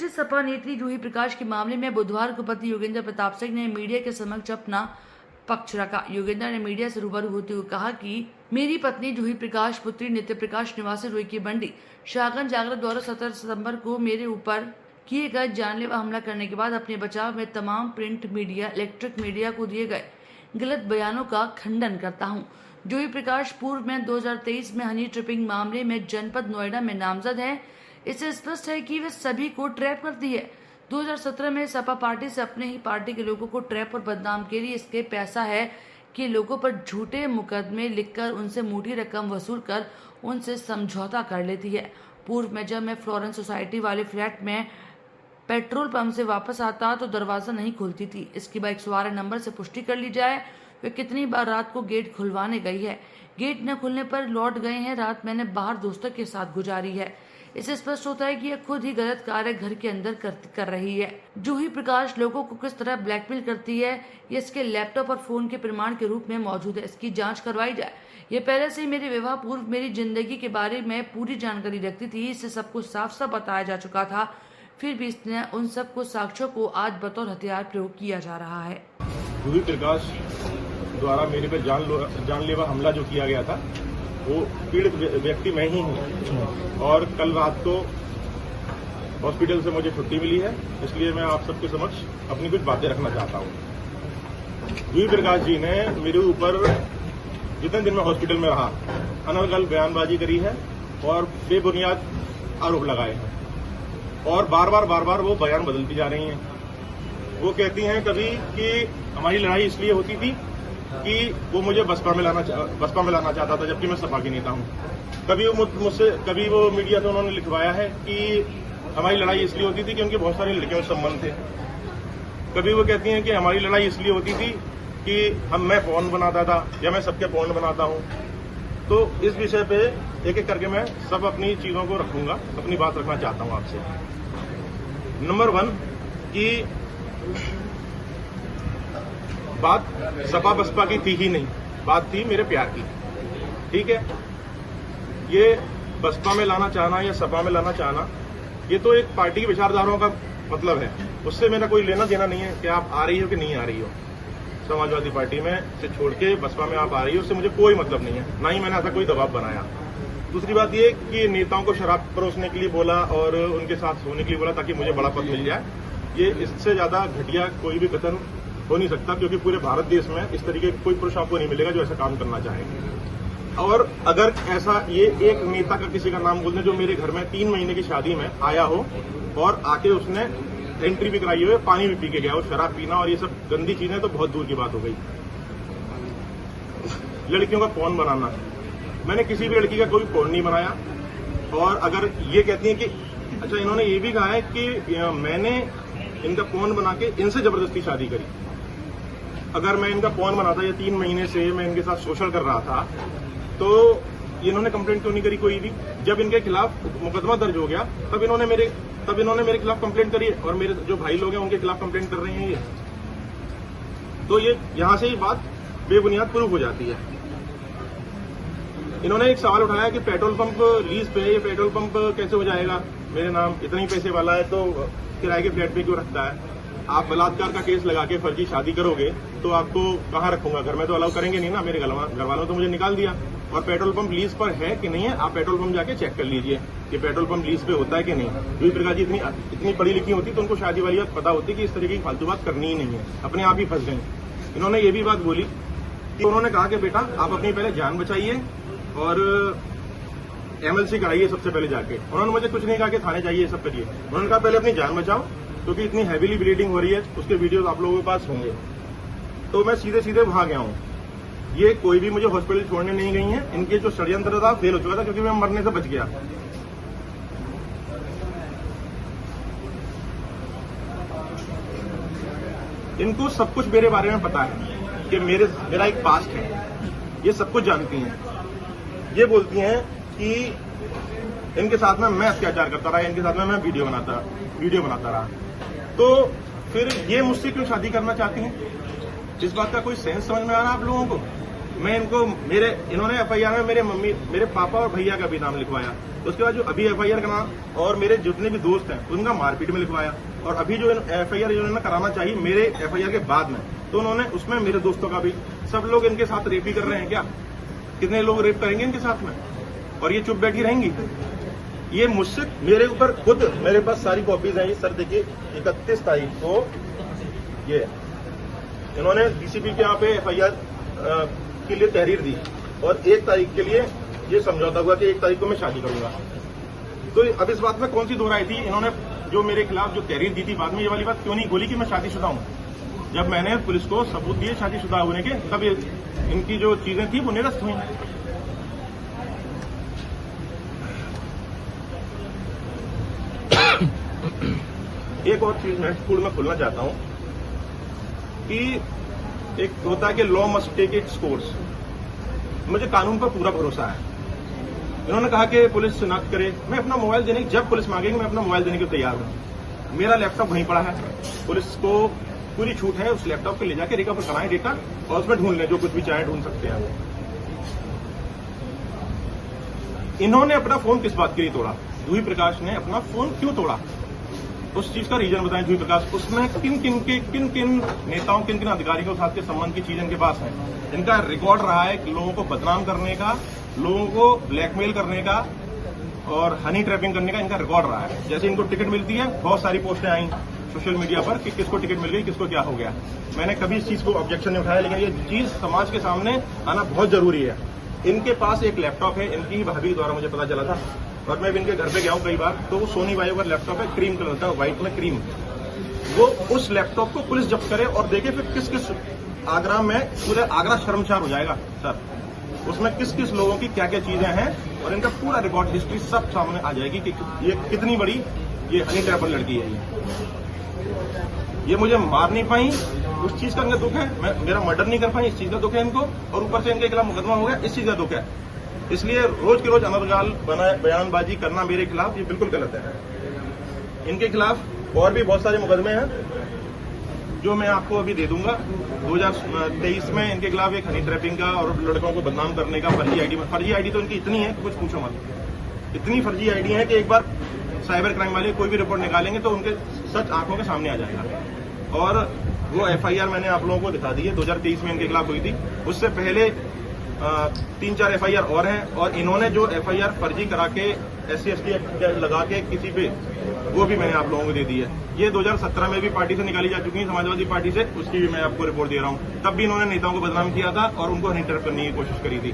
वरिष्ठ सपा नेत्री जूही प्रकाश के मामले में बुधवार को पति योगेंद्र प्रताप सिंह ने मीडिया के समक्ष अपना पक्ष रखा। योगेंद्र ने मीडिया से रूबरू होते हुए कहा कि मेरी पत्नी जूही प्रकाश पुत्री नित्य प्रकाश निवासी रुई की बंडी शाहगंज जागरण द्वारा 17 सितंबर को मेरे ऊपर किए गए जानलेवा हमला करने के बाद अपने बचाव में तमाम प्रिंट मीडिया, इलेक्ट्रिक मीडिया को दिए गए गलत बयानों का खंडन करता हूं। जूही प्रकाश पूर्व में 2023 में हनी ट्रैपिंग मामले में जनपद नोएडा में नामजद है। इससे स्पष्ट है कि वे सभी को ट्रैप करती है। 2017 में सपा पार्टी से अपने ही पार्टी के लोगों को ट्रैप और बदनाम के लिए इसके पैसा है कि लोगों पर झूठे मुकदमे लिखकर उनसे मोटी रकम वसूल कर उनसे समझौता कर लेती है। पूर्व में जब मैं फ्लोरेंस सोसाइटी वाले फ्लैट में पेट्रोल पंप से वापस आता तो दरवाजा नहीं खुलती थी। इसकी बाइक 112 नंबर से पुष्टि कर ली जाए वे कितनी बार रात को गेट खुलवाने गई है। गेट न खुलने पर लौट गए हैं। रात मैंने बाहर दोस्तों के साथ गुजारी है। इससे स्पष्ट होता है कि यह खुद ही गलत कार्य घर के अंदर कर रही है। जूही प्रकाश लोगों को किस तरह ब्लैकमेल करती है ये इसके लैपटॉप और फोन के प्रमाण के रूप में मौजूद है। इसकी जांच करवाई जाए। ये पहले से ही मेरे विवाह पूर्व मेरी जिंदगी के बारे में पूरी जानकारी रखती थी। इससे सब कुछ साफ साफ बताया जा चुका था। फिर भी इसने उन सब कुछ साक्ष्यों को आज बतौर हथियार प्रयोग किया जा रहा है। जूही प्रकाश द्वारा मेरे पे जानलेवा हमला जो किया गया था वो पीड़ित व्यक्ति मैं ही हूँ और कल रात को हॉस्पिटल से मुझे छुट्टी मिली है। इसलिए मैं आप सबके समक्ष अपनी कुछ बातें रखना चाहता हूँ। जूही प्रकाश जी ने मेरे ऊपर जितने दिन मैं हॉस्पिटल में रहा अनर्गल बयानबाजी करी है और बेबुनियाद आरोप लगाए हैं और बार बार वो बयान बदलती जा रही हैं। वो कहती हैं कभी कि हमारी लड़ाई इसलिए होती थी कि वो मुझे बसपा में लाना चाहता था जबकि मैं सपा की नेता हूं। कभी वो मीडिया से उन्होंने लिखवाया है कि हमारी लड़ाई इसलिए होती थी कि उनकी बहुत सारी लड़कियों से संबंध थे। कभी वो कहती हैं कि हमारी लड़ाई इसलिए होती थी कि मैं फोन बनाता था या मैं सबके फोन बनाता हूं। तो इस विषय पे एक एक करके मैं सब अपनी चीजों को रखूंगा, अपनी बात रखना चाहता हूं आपसे। नंबर 1 कि बात सपा बसपा की थी ही नहीं, बात थी मेरे प्यार की। ठीक है, ये बसपा में लाना चाहना या सपा में लाना चाहना ये तो एक पार्टी के विचारधाराओं का मतलब है। उससे मेरा कोई लेना देना नहीं है कि आप आ रही हो कि नहीं आ रही हो। समाजवादी पार्टी में से छोड़ के बसपा में आप आ रही हो उससे मुझे कोई मतलब नहीं है, ना ही मैंने ऐसा कोई दबाव बनाया। दूसरी बात ये कि नेताओं को शराब परोसने के लिए बोला और उनके साथ सोने के लिए बोला ताकि मुझे बड़ा पद मिल जाए, ये इससे ज्यादा घटिया कोई भी कथन हो नहीं सकता, क्योंकि पूरे भारत देश में इस तरीके का कोई पुरुष आपको नहीं मिलेगा जो ऐसा काम करना चाहेगा। और अगर ऐसा ये एक नेता का किसी का नाम बोल दें जो मेरे घर में 3 महीने की शादी में आया हो और आके उसने एंट्री भी कराई हो, पानी भी पी के गया हो, शराब पीना और ये सब गंदी चीजें तो बहुत दूर की बात हो गई। लड़कियों का फोन बनाना, मैंने किसी भी लड़की का कोई फोन नहीं बनाया। और अगर ये कहती है कि अच्छा, इन्होंने ये भी कहा है कि मैंने इनका फोन बना के इनसे जबरदस्ती शादी करी। अगर मैं इनका फोन बनाता या 3 महीने से मैं इनके साथ सोशल कर रहा था तो इन्होंने कंप्लेंट क्यों नहीं करी कोई भी? जब इनके खिलाफ मुकदमा दर्ज हो गया तब इन्होंने मेरे खिलाफ कंप्लेंट करी है और मेरे जो भाई लोग हैं उनके खिलाफ कंप्लेंट कर रहे हैं। ये तो ये यहां से ही बात बेबुनियाद प्रूफ हो जाती है। इन्होंने एक सवाल उठाया कि पेट्रोल पंप लीज पे, ये पेट्रोल पंप कैसे हो जाएगा, मेरे नाम इतने ही पैसे वाला है तो किराए के फ्लैट पे क्यों रखता है? आप बलात्कार का केस लगा के फर्जी शादी करोगे तो आपको कहाँ रखूंगा? घर में तो अलाउ करेंगे नहीं ना। मेरे घर वालों तो मुझे निकाल दिया। और पेट्रोल पंप लीज पर है कि नहीं है, आप पेट्रोल पंप जाके चेक कर लीजिए कि पेट्रोल पंप लीज पे होता है कि नहीं। जूही प्रकाश जी इतनी पढ़ी लिखी होती तो उनको शादी वाली बात पता होती कि इस तरीके की फालतू बात करनी ही नहीं है, अपने आप ही फंस गई। इन्होंने ये भी बात बोली कि उन्होंने कहा कि बेटा आप अपनी पहले जान बचाइए और MLC कराइए सबसे पहले जाके। उन्होंने मुझे कुछ नहीं कहा कि थाने जाइए सब करिए। उन्होंने कहा पहले अपनी जान बचाओ क्योंकि इतनी हैवीली ब्लीडिंग हो रही है, उसके वीडियोस आप लोगों के पास होंगे। तो मैं सीधे वहां गया हूं। ये कोई भी मुझे हॉस्पिटल छोड़ने नहीं गई हैं। इनके जो षड्यंत्र था फेल हो चुका था क्योंकि मैं मरने से बच गया। इनको सब कुछ मेरे बारे में पता है कि मेरा एक पास्ट है, ये सब कुछ जानती हैं। ये बोलती हैं कि इनके साथ में मैं अत्याचार करता रहा, इनके साथ में मैं वीडियो बनाता रहा। तो फिर ये मुझसे क्यों शादी करना चाहती हैं? इस बात का कोई सेंस समझ में आ रहा है आप लोगों को? मैं इनको इन्होंने एफआईआर में मेरे पापा और भैया का भी नाम लिखवाया। उसके बाद जो अभी एफआईआर का नाम और मेरे जितने भी दोस्त हैं उनका मारपीट में लिखवाया। और अभी जो एफआईआर इन्होंने कराना चाहिए मेरे एफआईआर के बाद में, तो उन्होंने उसमें मेरे दोस्तों का भी, सब लोग इनके साथ रेप ही कर रहे हैं क्या? कितने लोग रेप करेंगे इनके साथ में? और ये चुप बैठी रहेंगी? ये मुझसे मेरे ऊपर खुद मेरे पास सारी कॉपीज हैं। ये सर देखिए 31 तारीख को ये इन्होंने डीसीपी के यहाँ पे एफआईआर के लिए तहरीर दी और 1 तारीख के लिए ये समझौता हुआ कि 1 तारीख को मैं शादी करूंगा। तो अब इस बात में कौन सी दोहराई थी? इन्होंने जो मेरे खिलाफ जो तहरीर दी थी बाद में ये वाली बात क्यों नहीं बोली कि मैं शादीशुदा हूं? जब मैंने पुलिस को सबूत दिए शादीशुदा होने के, तब इनकी जो चीजें थी वो निरस्त हुई। एक और चीज मैं स्कूल में खोलना चाहता हूं कि एक होता है कि law must take its course. मुझे कानून पर पूरा भरोसा है। इन्होंने कहा कि पुलिस शिनाख्त करे, मैं अपना मोबाइल देने, जब पुलिस मांगेगी मैं अपना मोबाइल देने के लिए तैयार हूं। मेरा लैपटॉप वहीं पड़ा है, पुलिस को पूरी छूट है उस लैपटॉप पे ले जाके रिकवर कराएं डेटा और उसमें ढूंढ लें, जो कुछ भी चाहे ढूंढ सकते हैं वो। इन्होंने अपना फोन किस बात के लिए तोड़ा? जूही प्रकाश ने अपना फोन क्यों तोड़ा? उस चीज का रीजन बताएं जूही प्रकाश। उसमें किन किन नेताओं, किन किन अधिकारियों के साथ के संबंध की चीज इनके पास है। इनका रिकॉर्ड रहा है कि लोगों को बदनाम करने का, लोगों को ब्लैकमेल करने का और हनी ट्रैपिंग करने का इनका रिकॉर्ड रहा है। जैसे इनको टिकट मिलती है, बहुत सारी पोस्टें आई सोशल मीडिया पर कि किसको टिकट मिल गई, किसको क्या हो गया। मैंने कभी इस चीज को ऑब्जेक्शन नहीं उठाया, लेकिन ये चीज समाज के सामने आना बहुत जरूरी है। इनके पास एक लैपटॉप है, इनकी भाभी द्वारा मुझे पता चला था और मैं भी इनके घर पे गया हूं कई बार, तो वो सोनी बायो का लैपटॉप है, क्रीम कलर का, व्हाइट में क्रीम। वो उस लैपटॉप को पुलिस जब्त करे और देखे फिर किस किस आगरा में, पूरा आगरा शर्मसार हो जाएगा सर। उसमें किस किस लोगों की क्या क्या चीजें हैं और इनका पूरा रिकॉर्ड हिस्ट्री सब सामने आ जाएगी कि ये कितनी बड़ी ये हनी ट्रैपर लड़की है। ये मुझे मार नहीं पाई, उस चीज का इनका दुख है। मेरा मर्डर नहीं कर पाई, इस चीज का दुख है इनको। और ऊपर से इनके खिलाफ मुकदमा हो गया, इस चीज का दुख है। इसलिए रोज के रोज अनर्गल बयानबाजी करना मेरे खिलाफ ये बिल्कुल गलत है। इनके खिलाफ और भी बहुत सारे मुकदमे हैं जो मैं आपको अभी दे दूंगा। 2023 में इनके खिलाफ एक हनी ट्रैपिंग का और लड़कों को बदनाम करने का फर्जी आईडी तो इनकी इतनी है कि कुछ पूछो मत। इतनी फर्जी आईडी है कि एक बार साइबर क्राइम वाले कोई भी रिपोर्ट निकालेंगे तो उनके सच आंखों के सामने आ जाएगा। और वो एफआईआर मैंने आप लोगों को दिखा दी है, 2023 में इनके खिलाफ हुई थी। उससे पहले 3-4 एफआईआर और हैं और इन्होंने जो एफआईआर फर्जी करा के SC/ST लगा के किसी पे, वो भी मैंने आप लोगों को दे दी है। ये 2017 में भी पार्टी से निकाली जा चुकी है, समाजवादी पार्टी से, उसकी भी मैं आपको रिपोर्ट दे रहा हूं। तब भी इन्होंने नेताओं को बदनाम किया था और उनको हनी ट्रैप करने की कोशिश करी थी।